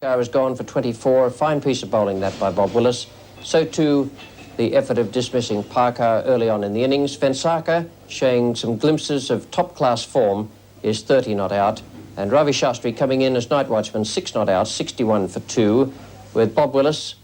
Has gone for 24, a fine piece of bowling that by Bob Willis. So too the effort of dismissing Parker early on in the innings. Vengsarkar, showing some glimpses of top-class form, is 30 not out. And Ravi Shastri coming in as night watchman, 6 not out, 61 for 2, with Bob Willis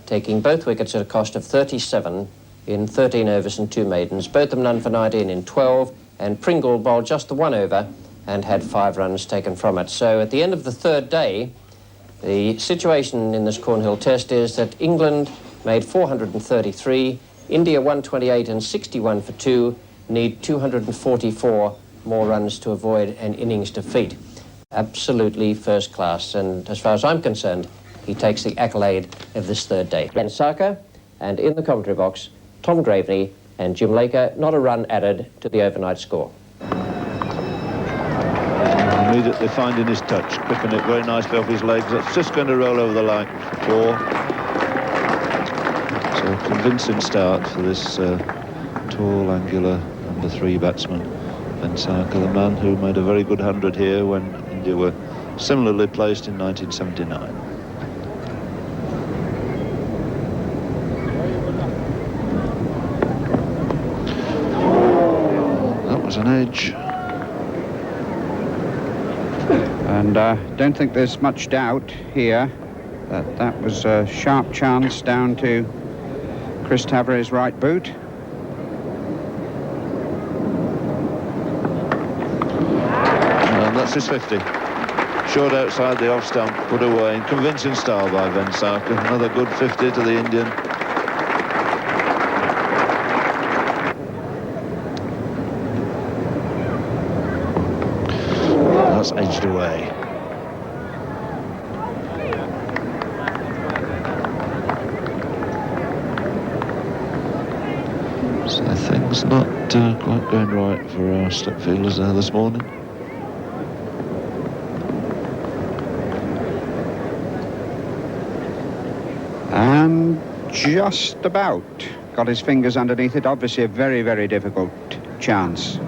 taking both wickets at a cost of 37 in 13 overs and 2 maidens, both of them none for 19 in 12, and Pringle bowled just the 1 over and had 5 runs taken from it. So at the end of the third day, the situation in this Cornhill Test is that England made 433, India 128 and 61 for 2, need 244 more runs to avoid an innings defeat. Absolutely first class, and as far as I'm concerned, he takes the accolade of this third day. Vengsarkar, and in the commentary box, Tom Graveney and Jim Laker, not a run added to the overnight score. Immediately finding his touch, clipping it very nicely off his legs. That's just going to roll over the line for 4. So a convincing start for this tall, angular number 3 batsman, Vengsarkar, the man who made a very good 100 here when India were similarly placed in 1979. That was an edge. And don't think there's much doubt here that that was a sharp chance down to Chris Tavares' right boot. And that's his 50. Short outside the off stump, put away in convincing style by Vengsarkar. Another good 50 to the Indian. That's edged away. So things not quite going right for our step fielders there this morning. And just about got his fingers underneath it. Obviously a very, very difficult chance.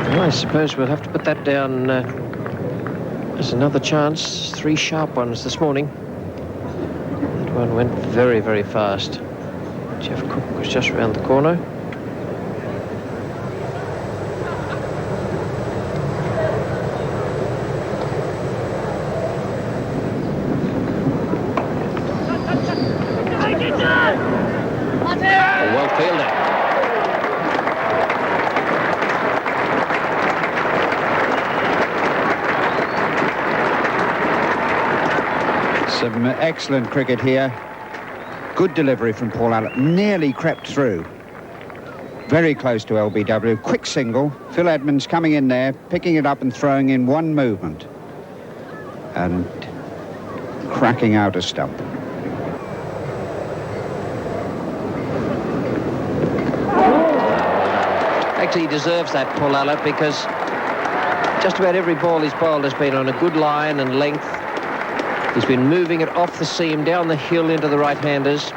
Well, I suppose we'll have to put that down as another chance. 3 sharp ones this morning. That one went very, very fast. Jeff Cook was just round the corner. Well fielded. Some excellent cricket here. Good delivery from Paul Allen. Nearly crept through. Very close to LBW. Quick single. Phil Edmonds coming in there, picking it up and throwing in one movement. And cracking out a stump. Actually, he deserves that, Paul Allen, because just about every ball he's bowled has been on a good line and length. He's been moving it off the seam, down the hill into the right-handers.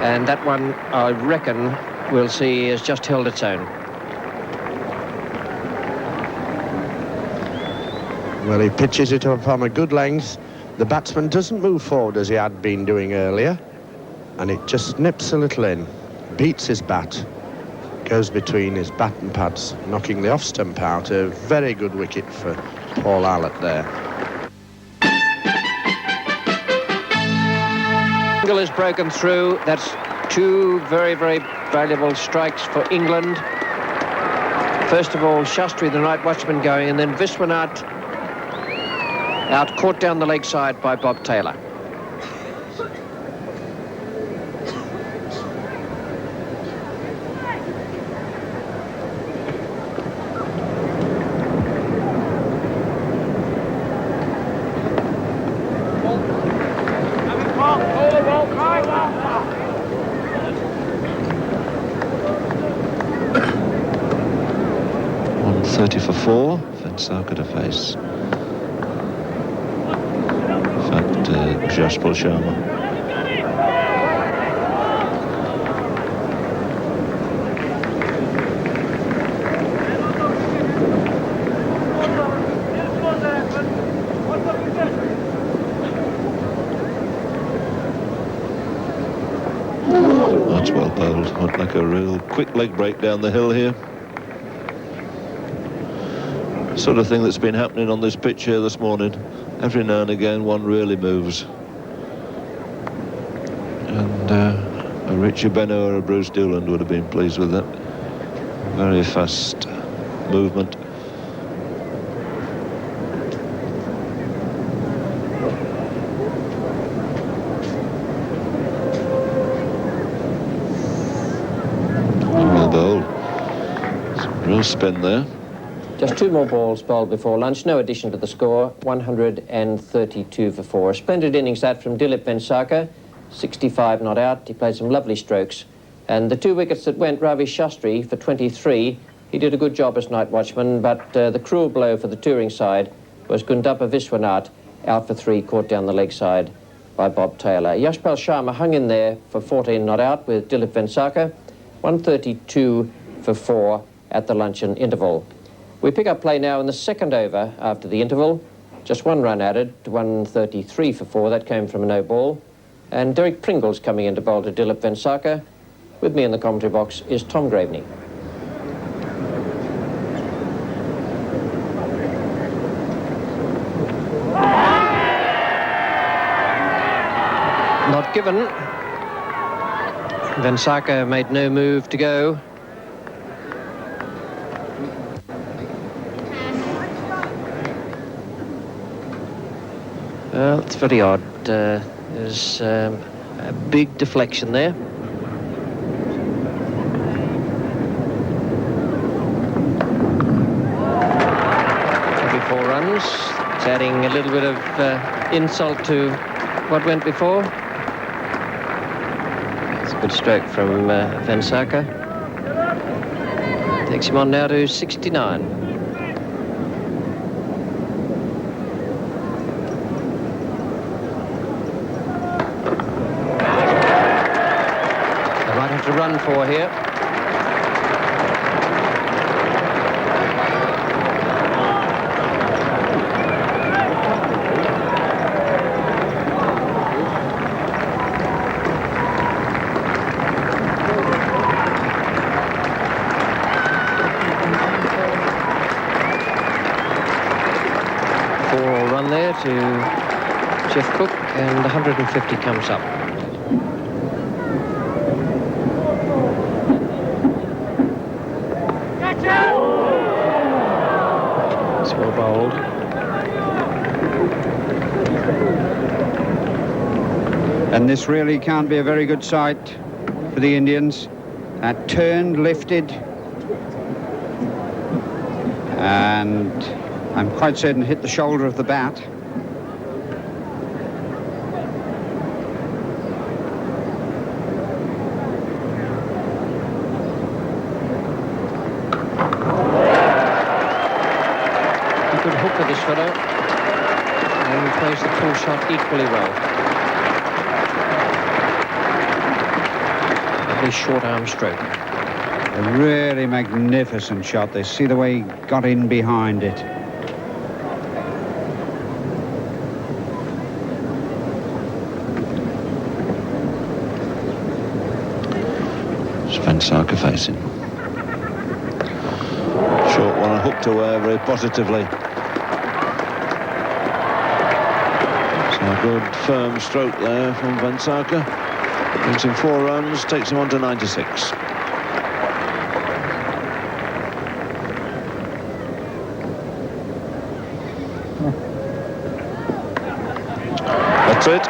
And that one, I reckon, we'll see has just held its own. Well, he pitches it up on a good length. The batsman doesn't move forward as he had been doing earlier. And it just nips a little in. Beats his bat. Goes between his bat and pads, knocking the off-stump out. A very good wicket for Paul Allett there. Single is broken through. That's 2 very, very valuable strikes for England. First of all, Shastri, the night watchman, going, and then Viswanath out, caught down the leg side by Bob Taylor. .30 for 4, Vengsarkar to face. In fact, Jaspal Sharma. That's well bowled. Looked like a real quick leg break down the hill here. Sort of thing that's been happening on this pitch here this morning. Every now and again one really moves. And a Richie Beno or a Bruce Doolan would have been pleased with that. Very fast movement. Well bowled. Some real spin there. Just 2 more balls bowled before lunch, no addition to the score, 132 for 4. A splendid innings that from Dilip Vengsarkar, 65 not out. He played some lovely strokes. And the 2 wickets that went, Ravi Shastri for 23. He did a good job as night watchman, but the cruel blow for the touring side was Gundappa Viswanath, out for 3, caught down the leg side by Bob Taylor. Yashpal Sharma hung in there for 14 not out with Dilip Vengsarkar, 132 for 4 at the luncheon interval. We pick up play now in the second over after the interval. Just 1 run added to 133 for 4. That came from a no ball. And Derek Pringle's coming in to bowl to Dilip Vengsarkar. With me in the commentary box is Tom Graveney. Not given. Vengsarkar made no move to go. Well, it's very odd. There's a big deflection there. Every 4 runs. It's adding a little bit of insult to what went before. It's a good stroke from Vengsarkar. Takes him on now to 69. To run for here. Four-all run there to Jeff Cook, and 150 comes up. Bowled. And this really can't be a very good sight for the Indians. Turned, lifted, and I'm quite certain hit the shoulder of the bat. Good hook for this fellow, and he plays the full shot equally well. Lovely short arm stroke. A really magnificent shot. They see the way he got in behind it. It's Vengsarkar facing. Short one, hooked away very positively. A good firm stroke there from Vengsarkar. Brings him 4 runs, takes him on to 96. That's it.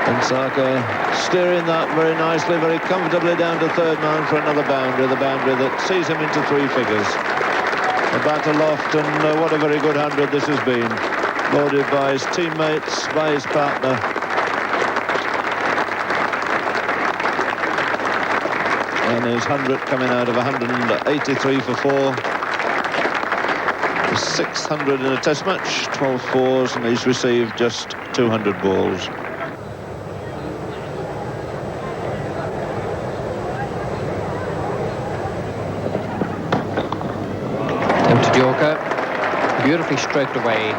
Vengsarkar steering that very nicely, very comfortably down to 3rd man for another boundary, the boundary that sees him into 3 figures. A bat aloft, and what a very good 100 this has been. Lauded by his teammates, by his partner. And his 100 coming out of 183 for 4. 600 in a test match, 12 fours, and he's received just 200 balls. Empty Yorker, beautifully stroked away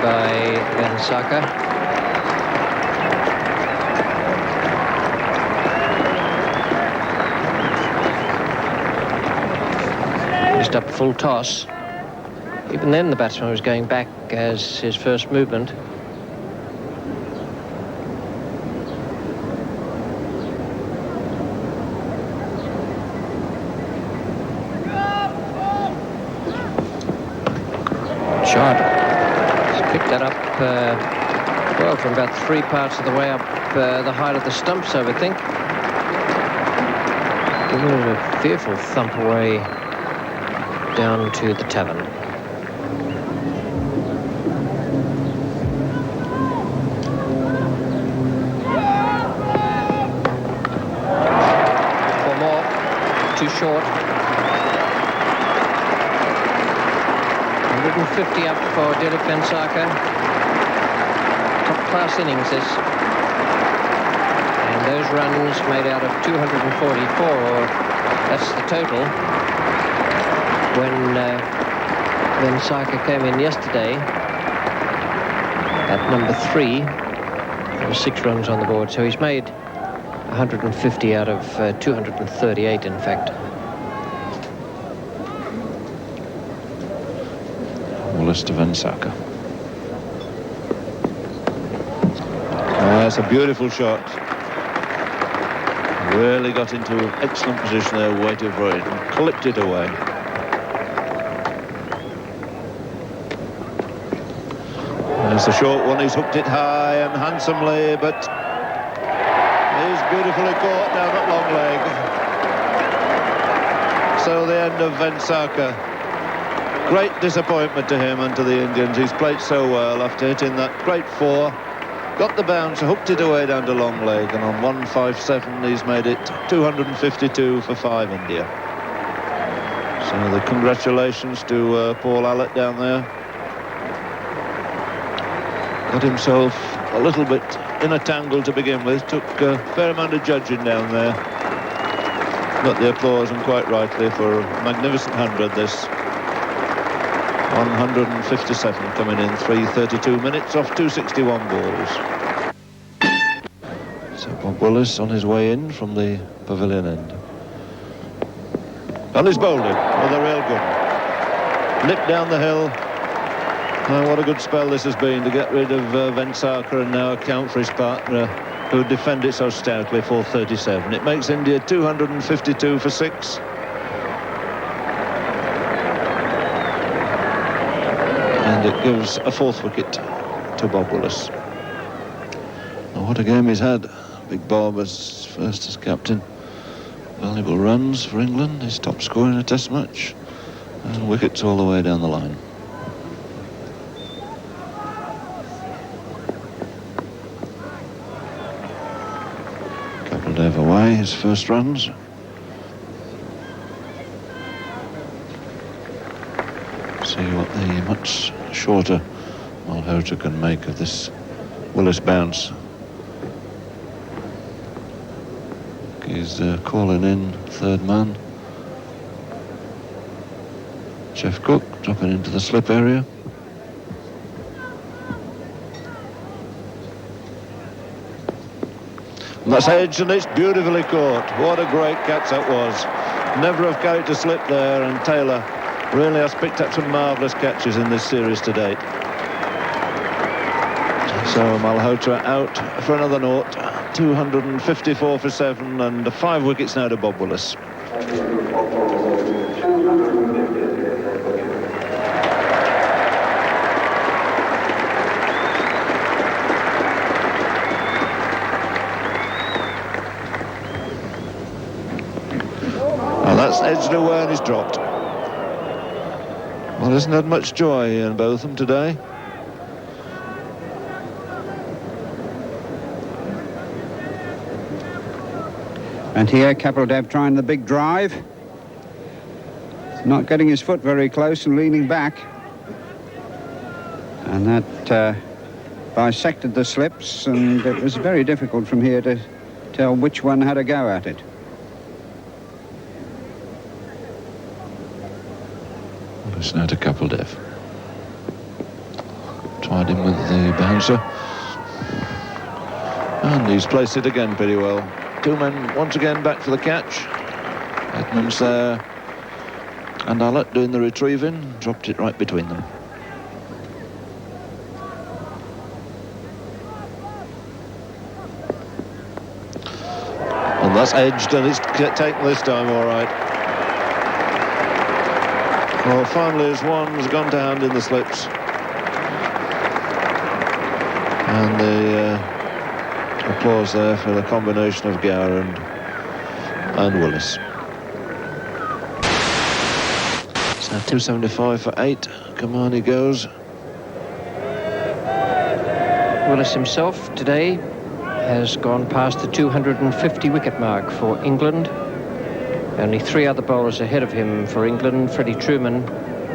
by Vengsarkar. Just up full toss. Even then the batsman was going back as his first movement. Shot. He's picked that up, well, from about 3 parts of the way up the height of the stumps, I would think. Giving it a fearful thump away down to the tavern. Four more, too short. 150 up for DILIP Vengsarkar. Top class innings this. And those runs made out of 244, or that's the total. When Vengsarkar came in yesterday at number 3, there were 6 runs on the board, so he's made 150 out of 238, in fact. Willis to Vengsarkar. That's a beautiful shot. Really got into an excellent position there, waited for it, and clipped it away. There's the short one. He's hooked it high and handsomely, but he's beautifully caught down at long leg. So the end of Vengsarkar. Great disappointment to him and to the Indians. He's played so well after hitting that great 4. Got the bounce, hooked it away down to long leg, and on 157 he's made it 252 for 5 India. So the congratulations to Paul Allott down there. Got himself a little bit in a tangle to begin with. Took a fair amount of judging down there. Got the applause, and quite rightly, for a magnificent 100 this. 157 coming in, 3:32 minutes off 261 balls. So Bob Willis on his way in from the pavilion end. And he's bowled it with a real good one. Nipped down the hill. Oh, what a good spell this has been to get rid of Vengsarkar and now account for his partner, who defended so stoutly for 37. It makes India 252 for 6. And it gives a 4th wicket to Bob Willis. Oh, what a game he's had. Big Bob as first as captain. Valuable runs for England. His top scorer in a test match. And wickets all the way down the line. Kapil Dev away, his first runs. See what the much shorter Malhotra can make of this Willis bounce. He's calling in 3rd man. Jeff Cook dropping into the slip area. And that's edge, and it's beautifully caught. What a great catch that was. Never have carried to slip there, and Taylor really has picked up some marvellous catches in this series to date. So Malhotra out for another naught. 254 for 7, and 5 wickets now to Bob Willis. Now that's edged away and he's dropped. Well, hasn't had much joy in Botham today. And here, Kapil Dev trying the big drive. Not getting his foot very close and leaning back. And that bisected the slips, and it was very difficult from here to tell which one had a go at it. It's now to KAPIL. Tried him with the bouncer. And he's placed it again pretty well. Two men once again back for the catch. Edmonds there. And Allet doing the retrieving. Dropped it right between them. And that's edged, and it's taken this time all right. Well, finally, as one has gone to hand in the slips. And the applause there for the combination of Gower and Willis. So 275 for 8. Kamani goes. Willis himself today has gone past the 250 wicket mark for England. Only 3 other bowlers ahead of him for England. Freddie Truman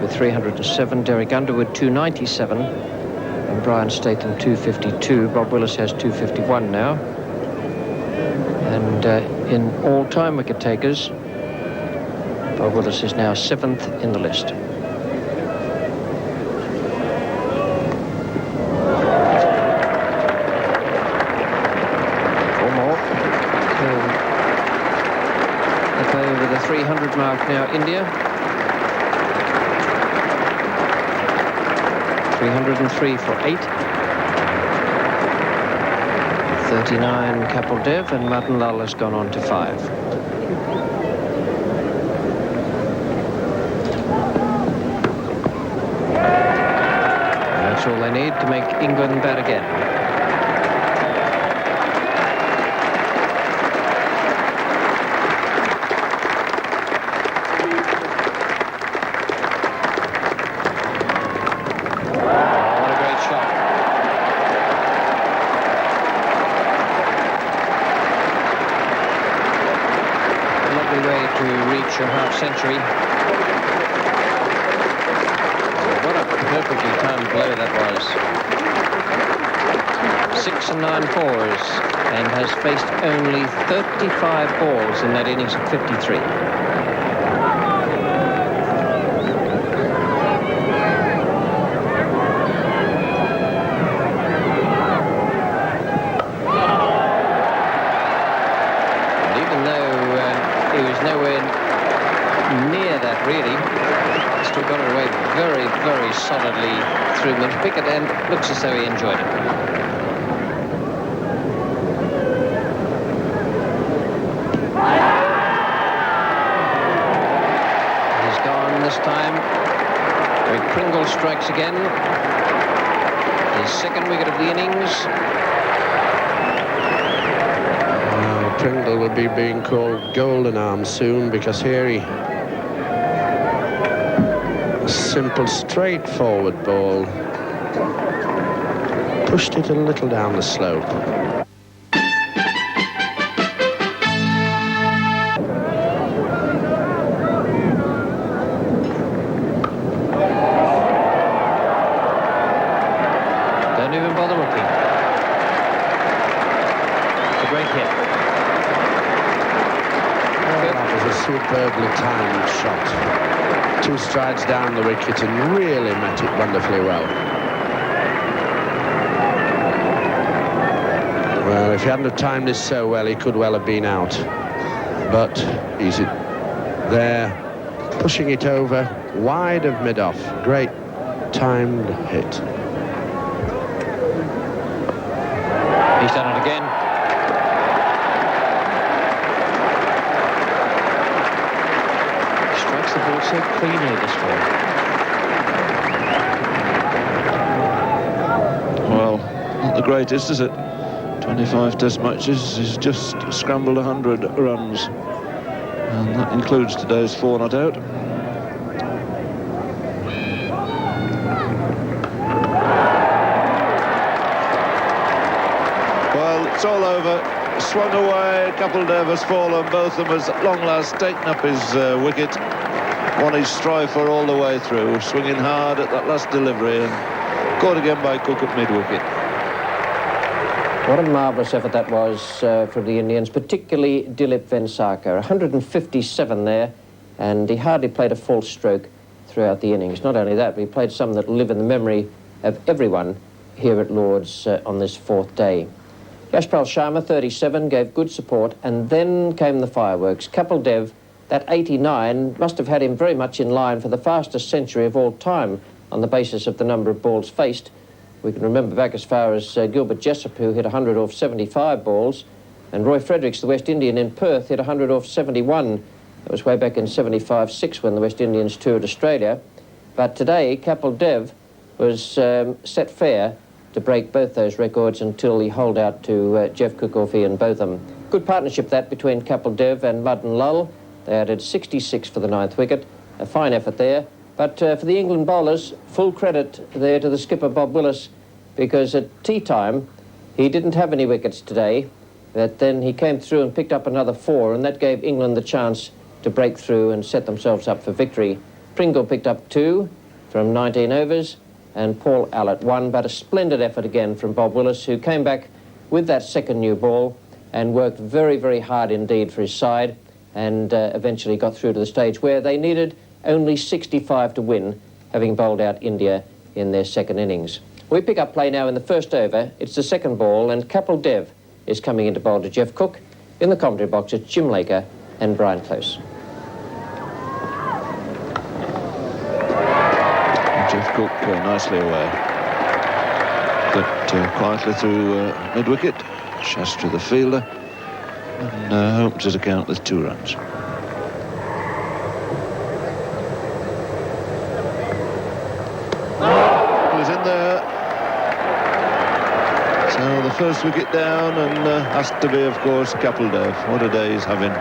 with 307, Derek Underwood 297, and Brian Statham 252. Bob Willis has 251 now. And in all-time wicket takers, Bob Willis is now 7th in the list. Over the 300 mark now, India. 303 for 8. 39 Kapil Dev, and Madan Lal has gone on to 5. And that's all they need to make England bat again. A half century. What a perfectly timed blow that was. 6 and 9 fours, and has faced only 35 balls in that innings of 53. And even though he was nowhere near that, really, still got it away very, very solidly through mid-wicket, and looks as though he enjoyed it. He's gone this time. Greg Pringle strikes again. His 2nd wicket of the innings. Pringle will be being called golden arm soon, because here he... simple, straightforward ball. Pushed it a little down the slope. Don't even bother looking. It's a great hit. That was a superbly timed shot. 2 strides down the wicket and really met it wonderfully well. Well, if he hadn't have timed this so well, he could well have been out. But he's there, pushing it over, wide of mid-off. Great timed hit. He's done it again. Strikes the ball so cleanly this ball. Well, not the greatest, is it? 25 test matches, he's just scrambled 100 runs. And that includes today's 4 not out. Well, it's all over. Swung away, Kapil Dev has fallen. Both of them has at long last taken up his wicket. Won his strive for all the way through, swinging hard at that last delivery. And Caught again by Cook at mid-wicket. What a marvellous effort that was from the Indians, particularly DILIP Vengsarkar. 157 there, and he hardly played a false stroke throughout the innings. Not only that, but he played some that will live in the memory of everyone here at Lord's on this fourth day. Yashpal Sharma, 37, gave good support, and then came the fireworks. Kapil Dev, that 89, must have had him very much in line for the fastest century of all time on the basis of the number of balls faced. We can remember back as far as Gilbert Jessop, who hit 100 off 75 balls, and Roy Fredericks, the West Indian in Perth, hit 100 off 71. That was way back in 75-6 when the West Indians toured Australia. But today, Kapil Dev was set fair to break both those records until he holed out to Jeff Kukofi and Botham. Good partnership that between Kapil Dev and Madan Lal. They added 66 for the 9th wicket. A fine effort there. But for the England bowlers, full credit there to the skipper Bob Willis, because at tea time he didn't have any wickets today, but then he came through and picked up another 4, and that gave England the chance to break through and set themselves up for victory. Pringle picked up 2 from 19 overs, and Paul Allott 1, but a splendid effort again from Bob Willis, who came back with that second new ball and worked very, very hard indeed for his side, and eventually got through to the stage where they needed only 65 to win, having bowled out India in their second innings. We pick up play now in the first over. It's the second ball, and Kapil Dev is coming in to bowl to Jeff Cook. In the commentary box, it's Jim Laker and Brian Close. Jeff Cook nicely away. But quietly through mid-wicket. Shastra the fielder. And opens his account with 2 runs. He's in there. So the first wicket down, and has to be, of course, Kapil Dev. What a day he's having.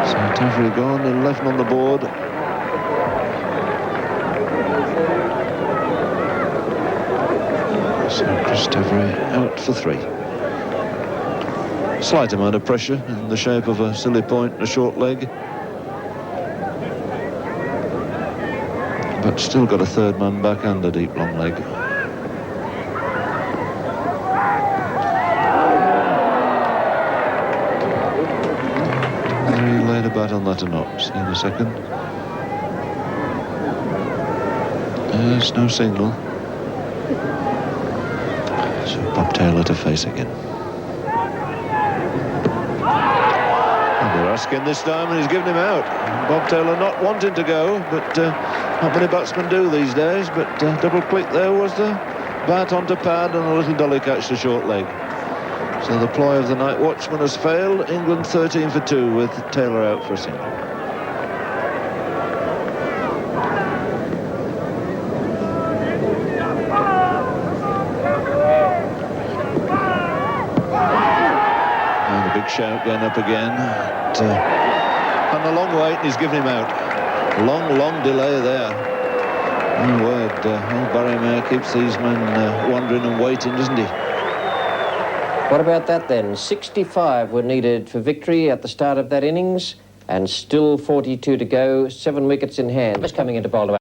So Tavri gone, 11 on the board. So Chris Tavri out for 3. Slight amount of pressure in the shape of a silly point and a short leg. But still got a 3rd man back and a deep long leg. Whether he laid a bat on that or not, see in a second. There's no single. So Bob Taylor to face again. And they're asking this time, and he's given him out. Bob Taylor not wanting to go, but not many batsmen do these days. But double click there was the bat onto pad, and a little dolly catch to short leg. So the ploy of the night watchman has failed. England 13 for 2 with Taylor out for a single. Shout going up again, and a long wait, and he's given him out. Long delay there. No word. Old Barry Mayer keeps these men wandering and waiting, doesn't he? What about that then? 65 were needed for victory at the start of that innings, and still 42 to go. 7 wickets in hand. Just coming into bowl to